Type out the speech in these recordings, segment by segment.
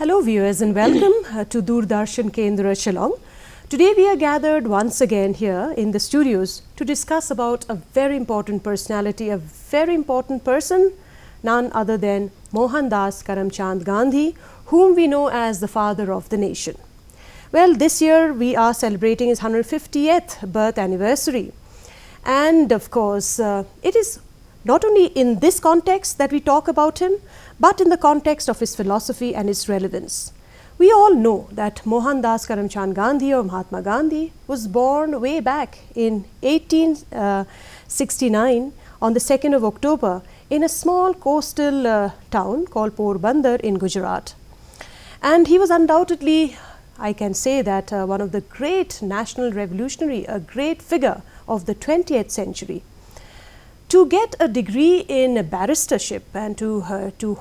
Hello viewers and welcome to Doordarshan Kendra Shillong. Today we are gathered once again here in the studios to discuss about a very important personality, a very important person, none other than Mohandas Karamchand Gandhi, whom we know as the father of the nation. Well, this year we are celebrating his 150th birth anniversary, and of course it is not only in this context that we talk about him, but in the context of his philosophy and its relevance. We all know that Mohandas Karamchand Gandhi or Mahatma Gandhi was born way back in 1869 on the 2nd of October in a small coastal town called Porbandar in Gujarat. And he was undoubtedly, I can say that one of the great national revolutionary, a great figure of the 20th century. To get a degree in barristership and to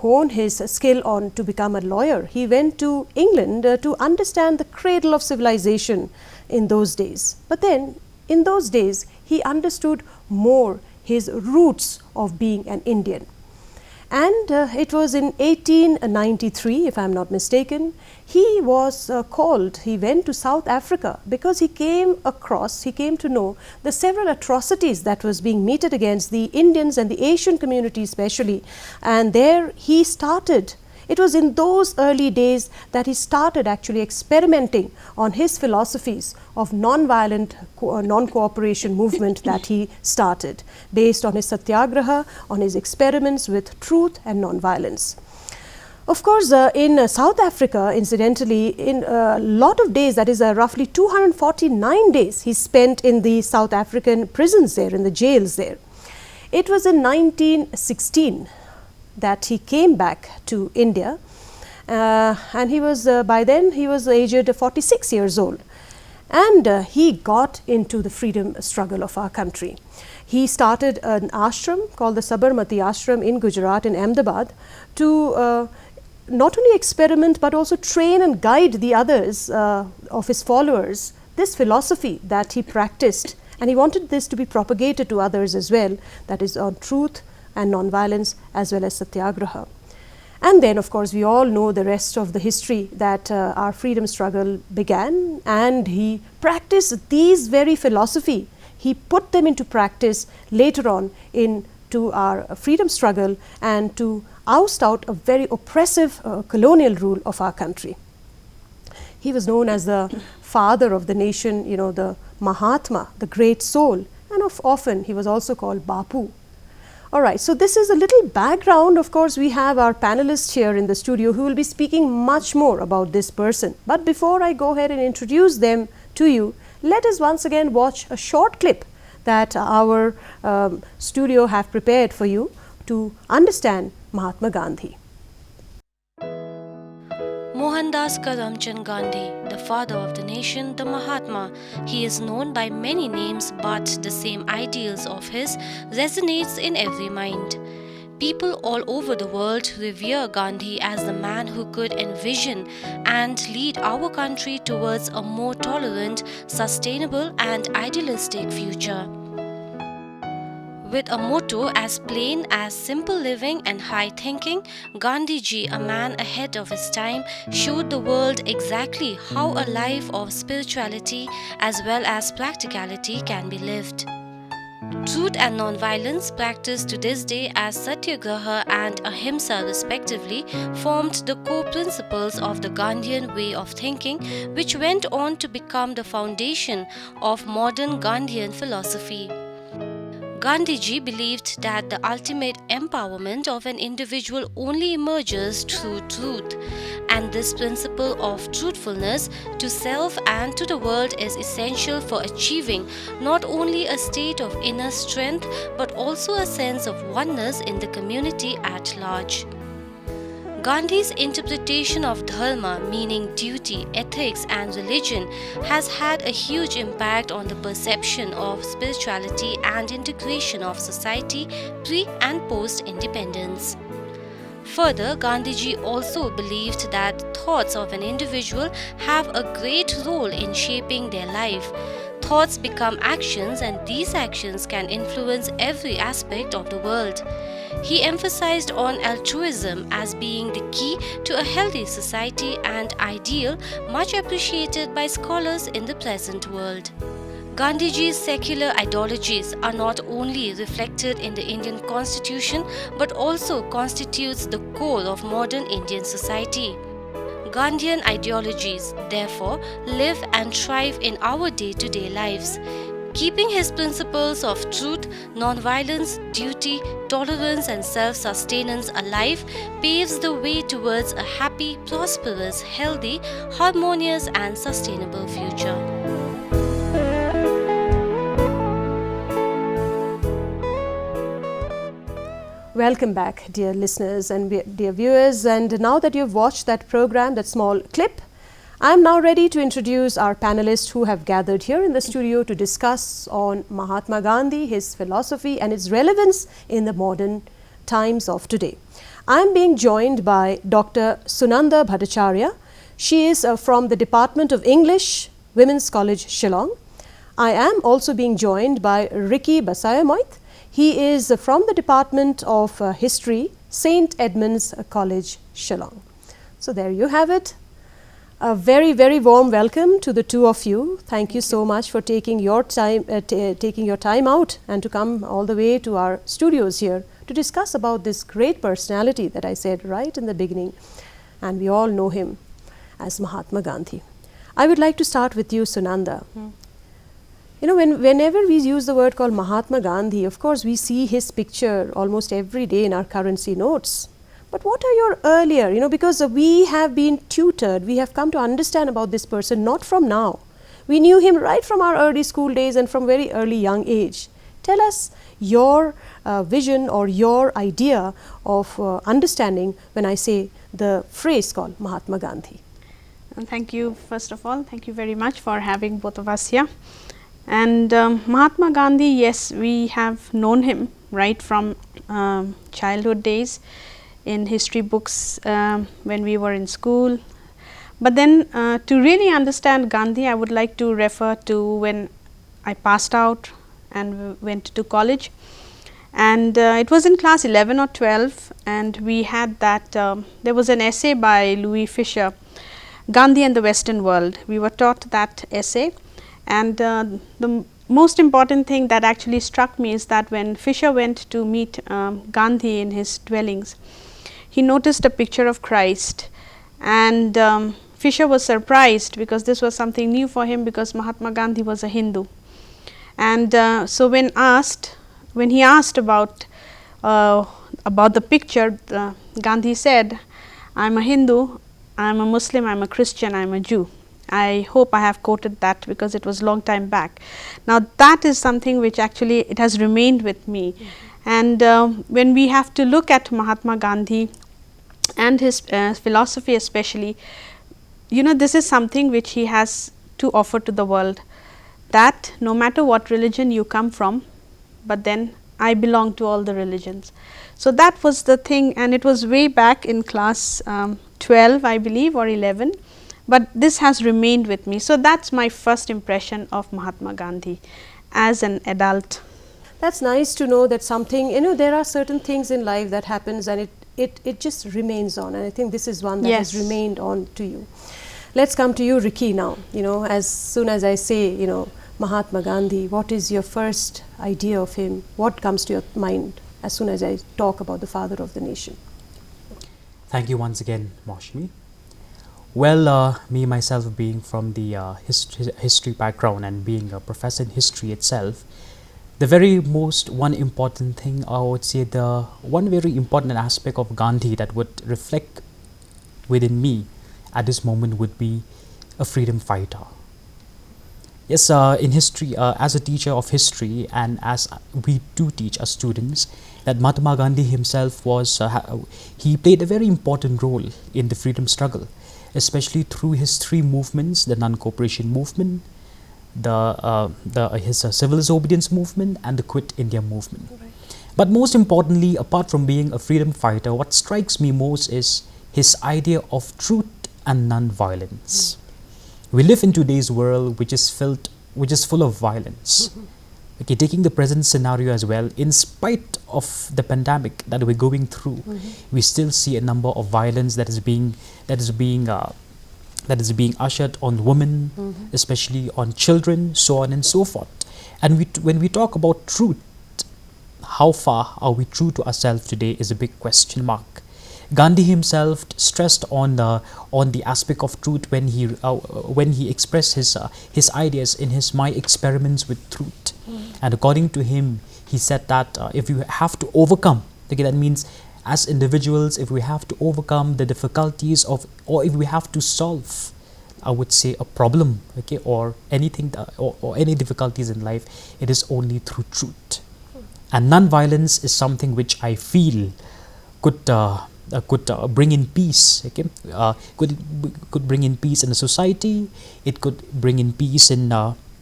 hone his skill on to become a lawyer, he went to England to understand the cradle of civilization in those days. But then, in those days, he understood more his roots of being an Indian. And it was in 1893, if I am not mistaken, he was he went to South Africa because he came to know the several atrocities that was being meted against the Indians and the Asian community especially. And there he started. It was in those early days that he started actually experimenting on his philosophies of non-violent, non-cooperation movement that he started, based on his satyagraha, on his experiments with truth and non-violence. Of course, in South Africa, incidentally, in a lot of days, that is roughly 249 days, he spent in the South African prisons there, in the jails there. It was in 1916 that he came back to India, and he was by then he was aged 46 years old, and he got into the freedom struggle of our country. He started an ashram called the Sabarmati Ashram in Gujarat, in Ahmedabad, to not only experiment but also train and guide the others of his followers this philosophy that he practiced, and he wanted this to be propagated to others as well, that is on truth and non-violence as well as satyagraha. And then of course we all know the rest of the history, that our freedom struggle began, and he practiced these very philosophy. He put them into practice later on into our freedom struggle and to oust out a very oppressive colonial rule of our country. He was known as the father of the nation, you know, the Mahatma, the great soul, and often he was also called Bapu. All right, so this is a little background. Of course, we have our panelists here in the studio who will be speaking much more about this person. But before I go ahead and introduce them to you, let us once again watch a short clip that our studio have prepared for you to understand Mahatma Gandhi. Mohandas Karamchand Gandhi, the father of the nation, the Mahatma. He is known by many names, but the same ideals of his resonates in every mind. People all over the world revere Gandhi as the man who could envision and lead our country towards a more tolerant, sustainable and idealistic future. With a motto as plain as simple living and high thinking, Gandhiji, a man ahead of his time, showed the world exactly how a life of spirituality as well as practicality can be lived. Truth and non-violence, practiced to this day as Satyagraha and Ahimsa respectively, formed the core principles of the Gandhian way of thinking, which went on to become the foundation of modern Gandhian philosophy. Gandhiji believed that the ultimate empowerment of an individual only emerges through truth, and this principle of truthfulness to self and to the world is essential for achieving not only a state of inner strength but also a sense of oneness in the community at large. Gandhi's interpretation of dharma, meaning duty, ethics and religion, has had a huge impact on the perception of spirituality and integration of society pre- and post-independence. Further, Gandhiji also believed that thoughts of an individual have a great role in shaping their life. Thoughts become actions, and these actions can influence every aspect of the world. He emphasized on altruism as being the key to a healthy society and ideal much appreciated by scholars in the present world. Gandhiji's secular ideologies are not only reflected in the Indian constitution but also constitutes the core of modern Indian society. Gandhian ideologies, therefore, live and thrive in our day-to-day lives. Keeping his principles of truth, non-violence, duty, tolerance and self-sustenance alive paves the way towards a happy, prosperous, healthy, harmonious and sustainable future. Welcome back, dear listeners and dear viewers. And now that you've watched that program, that small clip, I'm now ready to introduce our panelists who have gathered here in the studio to discuss on Mahatma Gandhi, his philosophy and its relevance in the modern times of today. I'm being joined by Dr. Sunanda Bhattacharya. She is from the Department of English, Women's College, Shillong. I am also being joined by Ricky Basayamoith. He is from the Department of History, St. Edmund's College, Shillong. So there you have it. A very, very warm welcome to the two of you. Thank you so much for taking your time out and to come all the way to our studios here to discuss about this great personality that I said right in the beginning. And we all know him as Mahatma Gandhi. I would like to start with you, Sunanda. You know, whenever we use the word called Mahatma Gandhi, of course, we see his picture almost every day in our currency notes. But what are your earlier, because we have been tutored, we have come to understand about this person not from now. We knew him right from our early school days and from very early young age. Tell us your vision or your idea of understanding when I say the phrase called Mahatma Gandhi. And thank you, first of all, thank you very much for having both of us here. And Mahatma Gandhi, yes, we have known him right from childhood days in history books when we were in school. But then to really understand Gandhi, I would like to refer to when I passed out and went to college. And it was in class 11 or 12, and we had that, there was an essay by Louis Fisher, Gandhi and the Western World. We were taught that essay. And the most important thing that actually struck me is that when Fisher went to meet Gandhi in his dwellings, he noticed a picture of Christ, and Fisher was surprised because this was something new for him, because Mahatma Gandhi was a Hindu. And so when he asked about the picture, Gandhi said, "I'm a Hindu, I'm a Muslim, I'm a Christian, I'm a Jew." I hope I have quoted that because it was long time back. Now that is something which actually it has remained with me. And when we have to look at Mahatma Gandhi and his philosophy especially, this is something which he has to offer to the world, that no matter what religion you come from, but then I belong to all the religions. So that was the thing, and it was way back in class 12, I believe, or 11. But this has remained with me. So that's my first impression of Mahatma Gandhi as an adult. That's nice to know that something, there are certain things in life that happens and it just remains on. And I think this is one that has remained on to you. Let's come to you, Ricky, now. As soon as I say, Mahatma Gandhi, what is your first idea of him? What comes to your mind as soon as I talk about the father of the nation? Thank you once again, Maushmi. Well, me myself being from the history background and being a professor in history itself, the very most one important thing, I would say the one very important aspect of Gandhi that would reflect within me at this moment would be a freedom fighter. Yes, in history, as a teacher of history and as we do teach our students, that Mahatma Gandhi himself was, he played a very important role in the freedom struggle, especially through his three movements: the non-cooperation movement, his civil disobedience movement, and the Quit India movement. Right. But most importantly, apart from being a freedom fighter, what strikes me most is his idea of truth and non-violence. We live in today's world which is full of violence. Okay, taking the present scenario as well, in spite of the pandemic that we're going through, we still see a number of violence that is being ushered on women, especially on children, so on and so forth. And when we talk about truth, how far are we true to ourselves today is a big question mark. Gandhi himself stressed on the aspect of truth when he expressed his ideas in his My Experiments with Truth. And according to him, he said that if you have to overcome, okay, that means as individuals, if we have to overcome the difficulties or if we have to solve, I would say, a problem, okay, or anything or any difficulties in life, it is only through truth. And non-violence is something which I feel could bring in peace. Okay, could bring in peace in a society. It could bring in peace in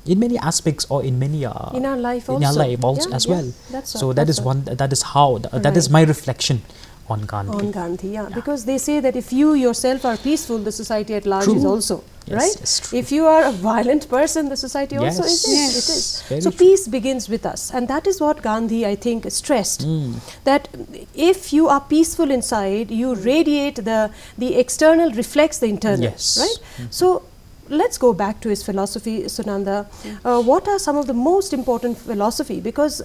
many aspects, or in many in our life also, in our life also, as well. So that is one. That is how. That is my reflection on Gandhi. On Gandhi, yeah. Because they say that if you yourself are peaceful, the society at large is also, right? Yes, true. If you are a violent person, the society also is. Yes. It is. Very So true. peace begins with us, and that is what Gandhi, I think, stressed. That if you are peaceful inside, you radiate the external reflects the internal, Yes. right? So let's go back to his philosophy, Sunanda. What are some of the most important philosophy? Because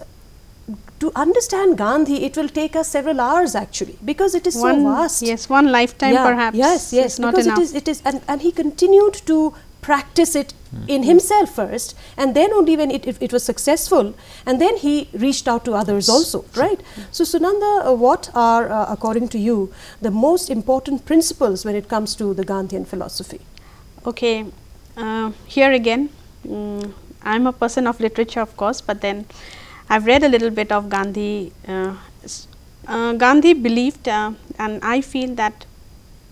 to understand Gandhi, it will take us several hours actually, because it is so vast. Yes, one lifetime perhaps. Yes, is not because enough. it is, and he continued to practice it in himself first, and then only when it was successful, and then he reached out to others also, right? So Sunanda, what are, according to you, the most important principles when it comes to the Gandhian philosophy? Okay, here again, I'm a person of literature, of course, but then I've read a little bit of Gandhi. Gandhi believed, and I feel that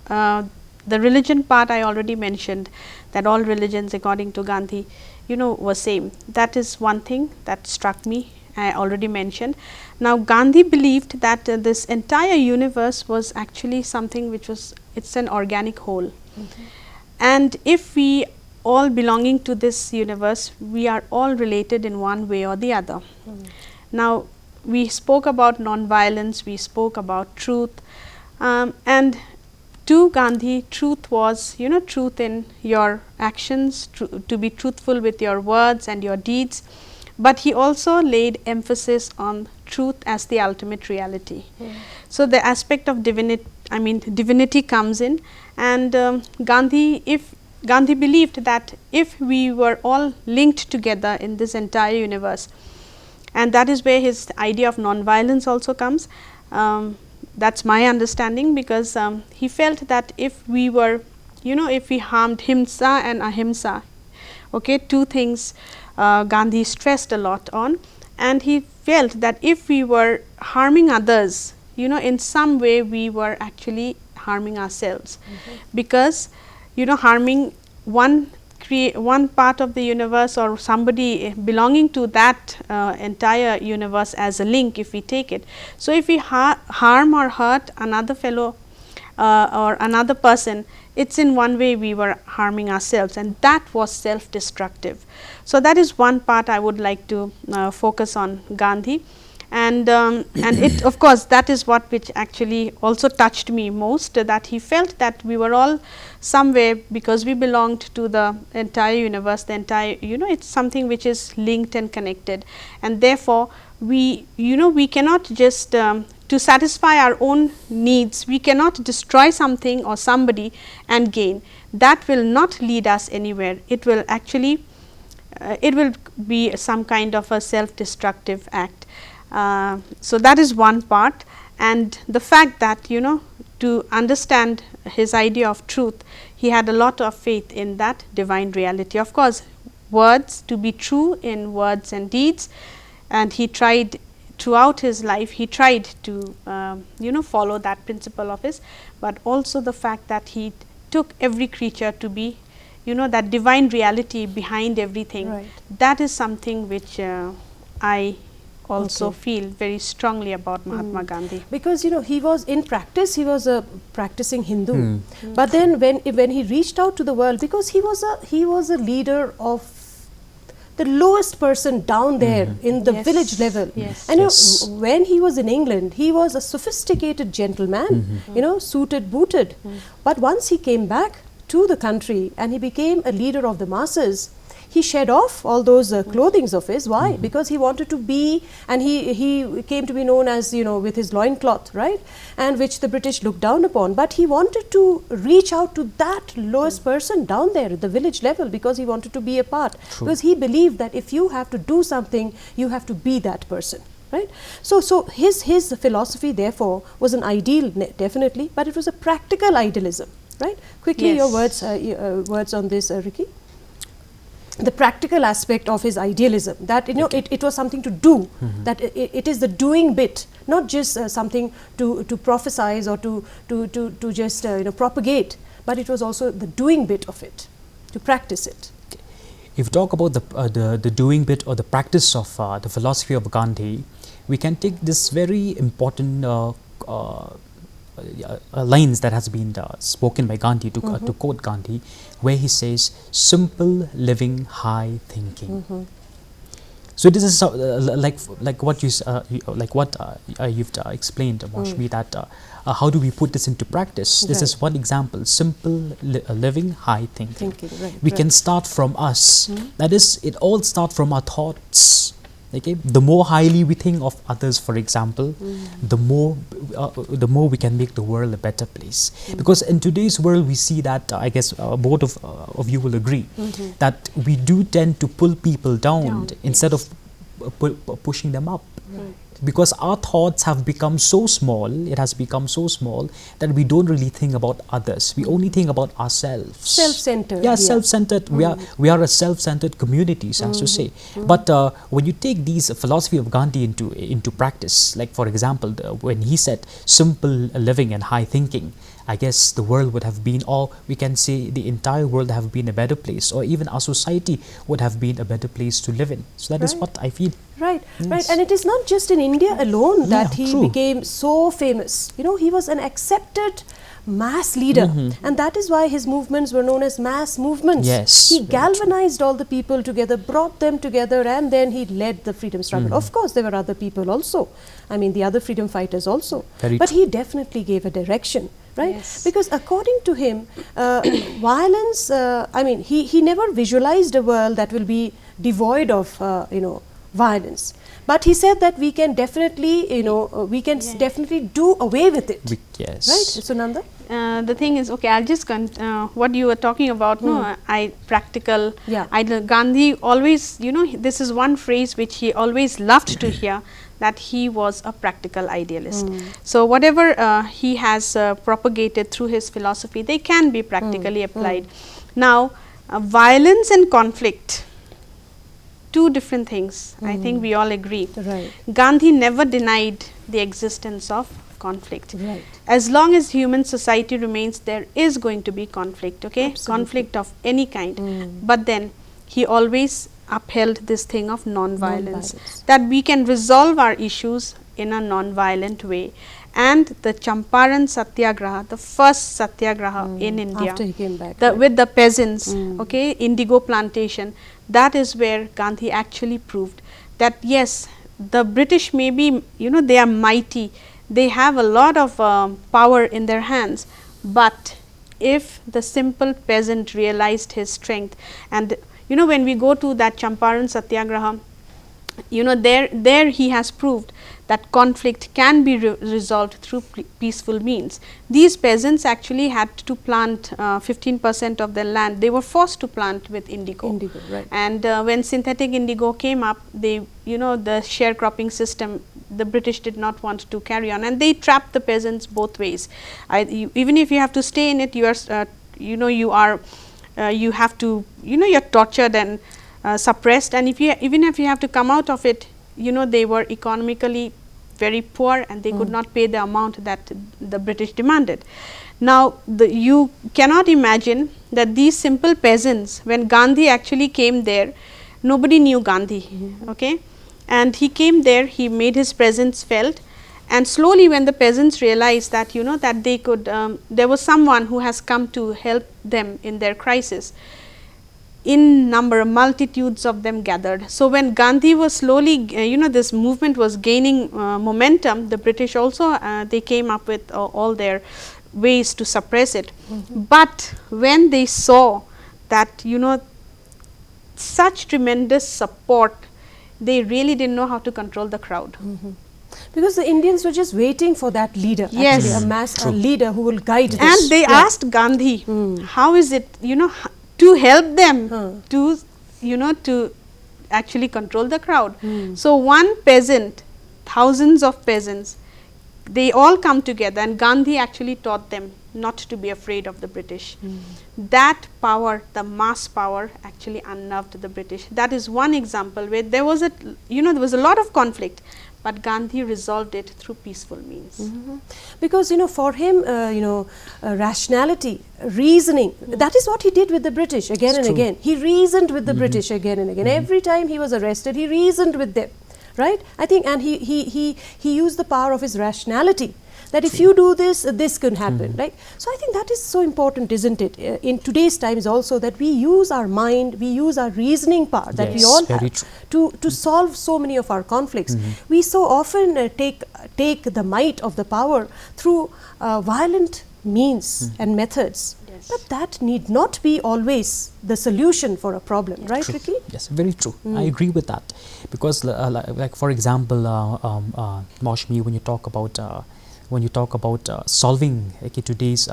the religion part I already mentioned, that all religions according to Gandhi, were same. That is one thing that struck me, I already mentioned. Now Gandhi believed that this entire universe was actually something which was, it's an organic whole. And if we all belonging to this universe, we are all related in one way or the other. Now we spoke about non-violence, we spoke about truth, and to Gandhi, truth was, truth in your actions, to be truthful with your words and your deeds, but he also laid emphasis on truth as the ultimate reality. So the aspect of divinity comes in, and Gandhi believed that if we were all linked together in this entire universe, and that is where his idea of non-violence also comes. That's my understanding, because he felt that if we were, if we harmed himsa and ahimsa, okay, two things Gandhi stressed a lot on, and he felt that if we were harming others, in some way we were actually harming ourselves, because harming one part of the universe or somebody belonging to that entire universe as a link, if we take it. So if we harm or hurt another fellow or another person, it's in one way we were harming ourselves, and that was self-destructive. So that is one part I would like to focus on Gandhi. And it, of course, that is what which actually also touched me most, that he felt that we were all somewhere, because we belonged to the entire universe, the entire, it's something which is linked and connected, and therefore we, we cannot just to satisfy our own needs, we cannot destroy something or somebody and gain. That will not lead us anywhere. It will actually it will be some kind of a self-destructive act. So that is one part, and the fact that to understand his idea of truth, he had a lot of faith in that divine reality. Of course, words, to be true in words and deeds, and he tried throughout his life, he tried to follow that principle of his, but also the fact that he took every creature to be that divine reality behind everything. Right. That is something which I also feel very strongly about Mahatma Gandhi. Because he was in practice, he was a practicing Hindu, but then when he reached out to the world, because he was a leader of the lowest person down there in the Yes. village level. Yes. And Yes. when he was in England, he was a sophisticated gentleman, suited, booted. But once he came back to the country and he became a leader of the masses, he shed off all those clothings of his. Why? Because he wanted to be, and he came to be known as, with his loincloth, right? And which the British looked down upon. But he wanted to reach out to that lowest person down there at the village level, because he wanted to be a part. True. Because he believed that if you have to do something, you have to be that person. Right? So his philosophy, therefore, was an ideal, definitely, but it was a practical idealism. Right? Quickly, your Yes. words on this, Ricky. The practical aspect of his idealism, that it was something to do, that it is the doing bit, not just something to prophesize or to just propagate, but it was also the doing bit of it, to practice it. If we talk about the doing bit or the practice of the philosophy of Gandhi, we can take this very important lines that has been spoken by Gandhi to quote Gandhi, where he says, "Simple living, high thinking." So this is like what you've explained, Maushmi, that how do we put this into practice? This is one example: simple living, high thinking. We can start from us. That is, it all starts from our thoughts. Okay, the more highly we think of others, for example, the more we can make the world a better place. Because in today's world, we see that I guess both of you will agree that we do tend to pull people down instead of pushing them up. Because our thoughts have become so small, it has become so small that we don't really think about others. We only think about ourselves. Self-centered. Yeah, self-centered. We are a self-centered community, so as to say. But when you take these philosophy of Gandhi into practice, like for example, when he said simple living and high thinking, I guess the world would have been, or we can say the entire world have been a better place, or even our society would have been a better place to live in. So that is what I feel. Right, right. And it is not just in India alone that he became so famous. He was an accepted mass leader, and that is why his movements were known as mass movements. Yes, he galvanized all the people together, brought them together, and then he led the freedom struggle. Of course, there were other people also. I mean, the other freedom fighters also. But he definitely gave a direction. Right? Yes. Because according to him, violence, he never visualized a world that will be devoid of, violence. But he said that we can definitely, definitely do away with it. Yes. Right, Sunanda? The thing is, okay, I'll just what you were talking about, practical. Gandhi always, this is one phrase which he always loved to hear, that he was a practical idealist. So whatever he has propagated through his philosophy, they can be practically applied. Now, violence and conflict, two different things. I think we all agree. Right. Gandhi never denied the existence of conflict. Right. As long as human society remains, there is going to be conflict, okay? Absolutely. Conflict of any kind. But then he always upheld this thing of non-violence, that we can resolve our issues in a non-violent way. And the Champaran Satyagraha, the first Satyagraha in India, after he came back, with the peasants, okay, indigo plantation, that is where Gandhi actually proved that yes, the British may be, they are mighty, they have a lot of power in their hands, but if the simple peasant realized his strength, and when we go to that Champaran Satyagraha, there he has proved that conflict can be resolved through peaceful means. These peasants actually had to plant 15% of their land. They were forced to plant with indigo. Right. And when synthetic indigo came up, they, the sharecropping system, the British did not want to carry on, and they trapped the peasants both ways. Even if you have to stay in it, you are, you have to, you're tortured and suppressed, and even if you have to come out of it, they were economically very poor and they could not pay the amount that the British demanded. Now, you cannot imagine that these simple peasants, when Gandhi actually came there, nobody knew Gandhi, okay? And he came there, he made his presence felt, and slowly when the peasants realized that, that they could, there was someone who has come to help them in their crisis, in number, multitudes of them gathered. So, when Gandhi was slowly, this movement was gaining momentum, the British also they came up with all their ways to suppress it. But when they saw that such tremendous support, they really didn't know how to control the crowd. Because the Indians were just waiting for that leader, Yes. actually, a leader who will guide this. And they asked Gandhi, how is it, to help them to, to actually control the crowd. So, one peasant, thousands of peasants, they all come together, and Gandhi actually taught them not to be afraid of the British. That power, the mass power, actually unnerved the British. That is one example where there was a, there was a lot of conflict, but Gandhi resolved it through peaceful means. Because for him, rationality, reasoning, that is what he did with the British again and again. He reasoned with the British again and again. Every time he was arrested, he reasoned with them, right? I think, and he used the power of his rationality, that if you do this, this can happen, right? So, I think that is so important, isn't it, in today's times also, that we use our mind, we use our reasoning power that we all have to solve so many of our conflicts. We so often take the might of the power through violent means and methods. But that need not be always the solution for a problem, right, Ricky? Yes, very true. I agree with that, because like for example, Maushmi, when you talk about solving today's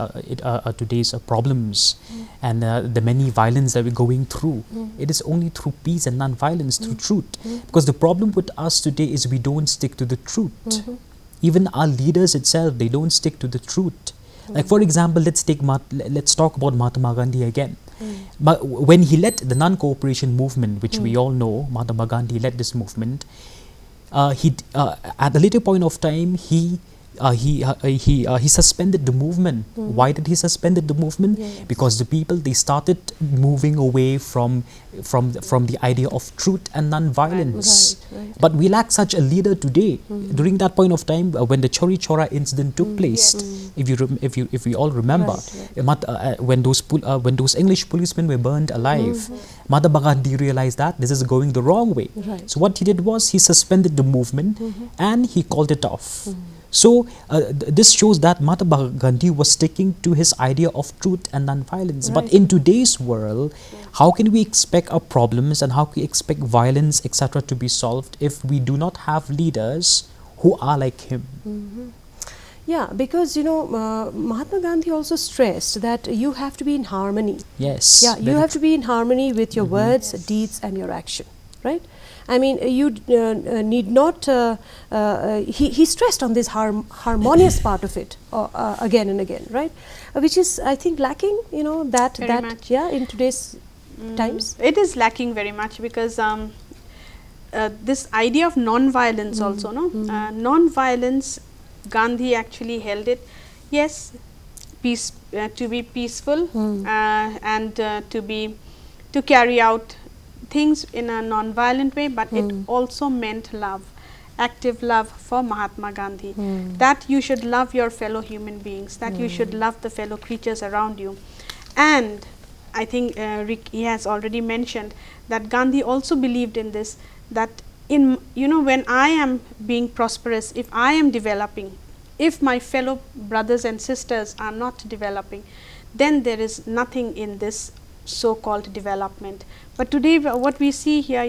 problems and the many violence that we're going through, it is only through peace and non-violence, through truth. Because the problem with us today is we don't stick to the truth. Even our leaders itself, they don't stick to the truth. Like for example, let's talk about Mahatma Gandhi again. When he led the non-cooperation movement, which we all know, Mahatma Gandhi led this movement. At a later point of time, he suspended the movement. Why did he suspend the movement? Because the people, they started moving away from the idea of truth and non-violence. But we lack such a leader today. During that point of time, when the Chori Chora incident took place, if we all remember, when those English policemen were burned alive, Mahatma Gandhi realized that this is going the wrong way. So what he did was he suspended the movement and he called it off. So this shows that Mahatma Gandhi was sticking to his idea of truth and non-violence. But in today's world, how can we expect our problems and how can we expect violence, etc., to be solved if we do not have leaders who are like him? Yeah, because Mahatma Gandhi also stressed that you have to be in harmony. Yes. Yeah, you have to be in harmony with your words, deeds, and your action, right? I mean, you need not, he stressed on this harmonious part of it again and again, right? Which is, I think, lacking, yeah, in today's times. It is lacking very much, because this idea of non-violence also, non-violence, Gandhi actually held it, yes, to be peaceful and to carry out things in a non-violent way, but it also meant love, active love for Mahatma Gandhi, that you should love your fellow human beings, that you should love the fellow creatures around you. And I think Ricky has already mentioned that Gandhi also believed in this, that when I am being prosperous, if I am developing, if my fellow brothers and sisters are not developing, then there is nothing in this so-called development. But today what we see here,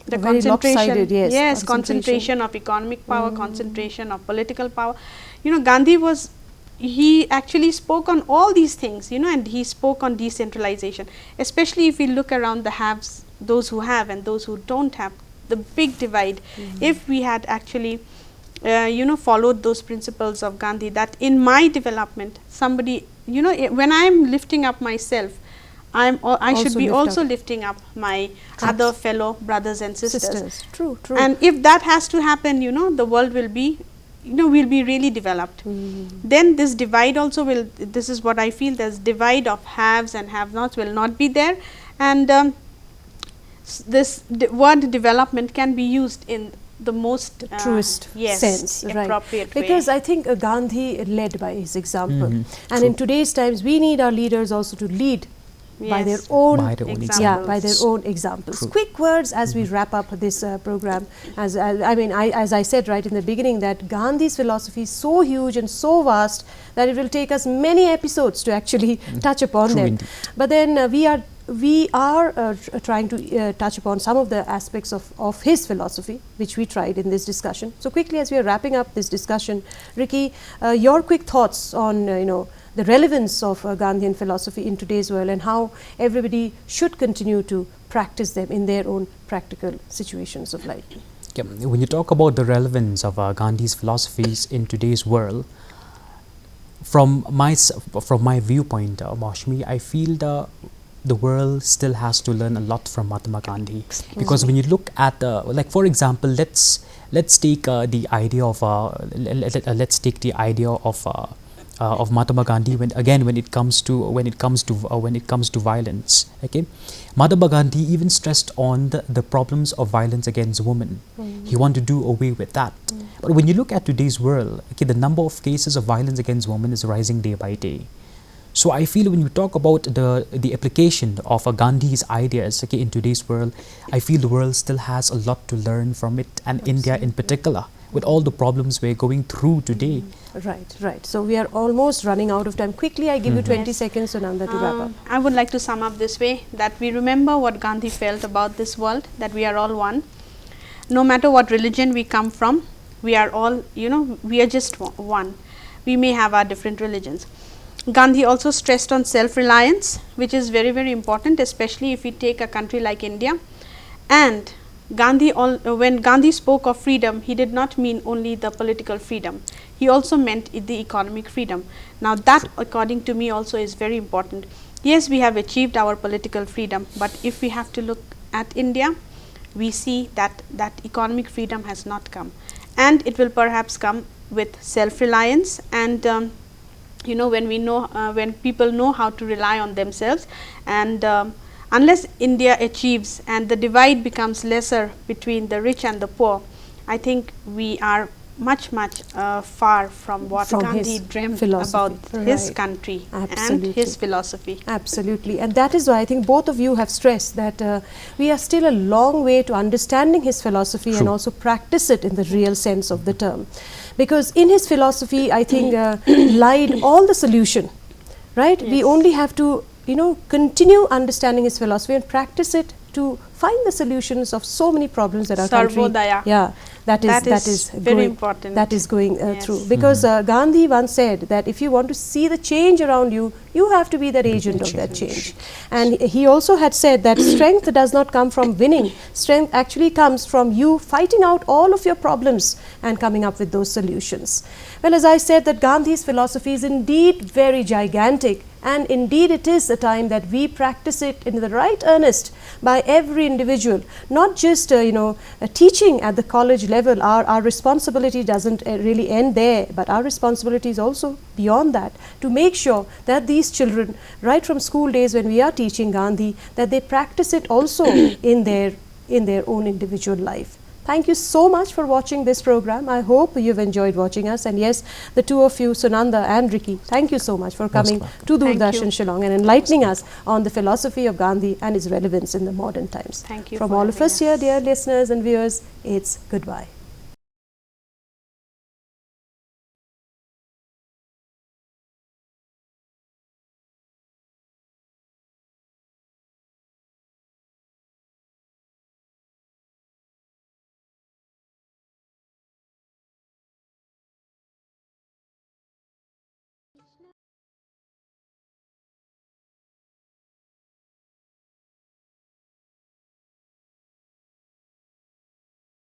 the concentration, concentration of economic power, concentration of political power. Gandhi he actually spoke on all these things, and he spoke on decentralization, especially if we look around the haves, those who have and those who don't have, the big divide. If we had actually followed those principles of Gandhi, that in my development, somebody, when I am lifting up myself, I should be also lifting up my other fellow brothers and sisters. True. And if that has to happen, the world will be, will be really developed. Then this divide also will, this is what I feel, this divide of haves and have-nots will not be there. And this word development can be used in the most truest sense, appropriate way. Because I think Gandhi led by his example. And in today's times, we need our leaders also to lead by their Yes. own, By their own yeah, by their examples. own examples. True. Quick words as we wrap up this program. As I said right in the beginning, that Gandhi's philosophy is so huge and so vast that it will take us many episodes to actually touch upon True them. indeed. But then we are trying to touch upon some of the aspects of his philosophy, which we tried in this discussion. So quickly, as we are wrapping up this discussion, Ricky, your quick thoughts on the relevance of Gandhian philosophy in today's world, and how everybody should continue to practice them in their own practical situations of life. Yeah, when you talk about the relevance of Gandhi's philosophies in today's world, from my viewpoint, Mashmi, I feel the world still has to learn a lot from Mahatma Gandhi, because when you look at like, for example, let's take the idea of of Mahatma Gandhi when it comes to violence. Okay, Mahatma Gandhi even stressed on the problems of violence against women. He wanted to do away with that. But when you look at today's world, okay, the number of cases of violence against women is rising day by day. So I feel when you talk about the application of Gandhi's ideas, okay, in today's world, I feel the world still has a lot to learn from it, and India in particular, with all the problems we're going through today. Right. So we are almost running out of time. Quickly, I give you 20 seconds, Sunanda, to wrap up. I would like to sum up this way, that we remember what Gandhi felt about this world, that we are all one. No matter what religion we come from, we are all, we are just one. We may have our different religions. Gandhi also stressed on self-reliance, which is very, very important, especially if we take a country like India. And when Gandhi spoke of freedom, he did not mean only the political freedom. He also meant the economic freedom. Now that, according to me, also is very important. Yes, we have achieved our political freedom, but if we have to look at India, we see that economic freedom has not come, and it will perhaps come with self-reliance. And when people know how to rely on themselves, and unless India achieves and the divide becomes lesser between the rich and the poor, I think we are much far from what Gandhi dreamt about his country and his philosophy. Absolutely. And that is why I think both of you have stressed that we are still a long way to understanding his philosophy and also practice it in the real sense of the term. Because in his philosophy, I think lied all the solution, right? Yes. We only have to, continue understanding his philosophy and practice it to find the solutions of so many problems that our country, that is very going, important. that is going through. Because Gandhi once said that if you want to see the change around you, you have to be the agent of that change. And he also had said that strength does not come from winning. Strength actually comes from you fighting out all of your problems and coming up with those solutions. Well, as I said, that Gandhi's philosophy is indeed very gigantic, and indeed it is a time that we practice it in the right earnest by every individual, not just teaching at the college level. Our responsibility doesn't really end there, but our responsibility is also beyond that, to make sure that these children, right from school days when we are teaching Gandhi, that they practice it also in their own individual life. Thank you so much for watching this program. I hope you've enjoyed watching us. And yes, the two of you, Sunanda and Ricky, thank you so much for coming to Doordarshan Shillong and enlightening us on the philosophy of Gandhi and its relevance in the modern times. Thank you. From all of us here, dear listeners and viewers, it's goodbye.